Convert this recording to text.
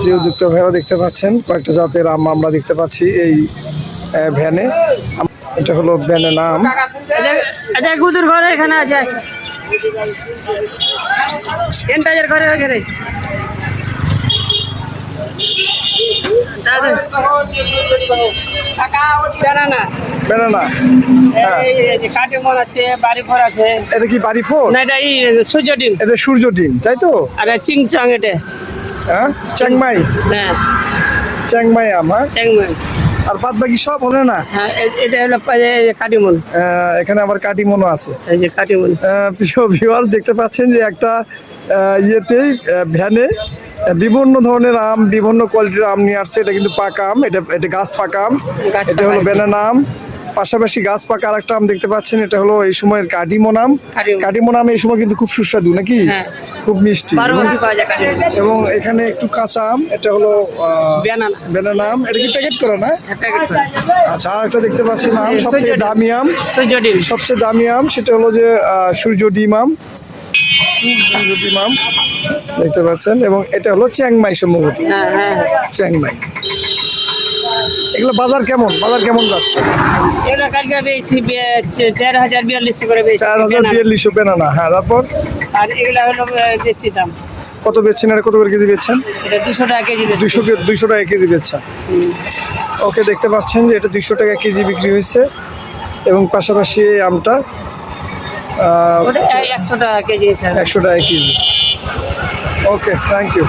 প্রিয় যুক্ত ভাইরা দেখতে পাচ্ছেন কয়েকটা জাতের আম আমরা দেখতে পাচ্ছি এই ভ্যানে। এটা হলো ভ্যানের নাম। এটা গুদুর ঘরে এখানে আছে এন্টাজের ঘরে ওখানে বেড়ানা বেনানা। কাটিমন আছে বাড়ি ঘর আছে। এটা কি বাড়ি ফোর না এটা সূর্য ডিম। এটা সূর্য ডিম তাই তো? আর চিংচং এটা। হ্যাঁ চ্যাংমাই। হ্যাঁ চ্যাংমাই আম। হ্যাঁ চ্যাংমাই। আর বাদ বাকি সব হলো না। হ্যাঁ এটা হলো কাটিমন। এখানে আবার কাটিমনও আছে। এই যে কাটিমন। প্রিয় ভিউয়ার্স দেখতে পাচ্ছেন যে একটা ইয়েতেই ভ্যানে বিভিন্ন ধরনের আম, বিভিন্ন কোয়ালিটির আম নিয়ে আসছে। এটা কিন্তু পাকা আম, এটা গাছ পাকা আম। এটা হলো বেনানা আম। পাশাপাশি গাছ পাকা আর একটা আম দেখতে পাচ্ছেন, এটা হলো এই সময়ের কাটিমন আম। কাটিমন আম এই সময় কিন্তু খুব সুস্বাদু নাকি? খুব মিষ্টি। এবং এখানে একটু কাঁচা আম, এটা হলো বেনানা আম। এটা কি প্যাকেট করা না? আচ্ছা, আর একটা দেখতে পাচ্ছি আম, সবচেয়ে দামি আম, সবচেয়ে দামি আম সেটা হলো যে সূর্য ডিম আম। দেখতে পাচ্ছেন। এবং এটা হলো চ্যাংমাই সম্ভবত। চ্যাংমাই। এগুলো বাজার কেমন যাচ্ছে? এগুলো কালকে পেয়েছি 4042 করে পেয়েছি। 4042 বেনানা। হ্যাঁ, তারপর আর এগুলো হলো বেশি দাম। কত বেচছেন? আর কত করে কেজি বেচছেন? এটা 200 টাকা কেজি। 200 টাকা কেজি বেচছেন। ওকে, দেখতে পাচ্ছেন যে এটা 200 টাকা কেজি বিক্রি হয়েছে। এবং পাশাপাশি এই আমটা 100 টাকা কেজি। 100 টাকা কেজি। Okay, thank you.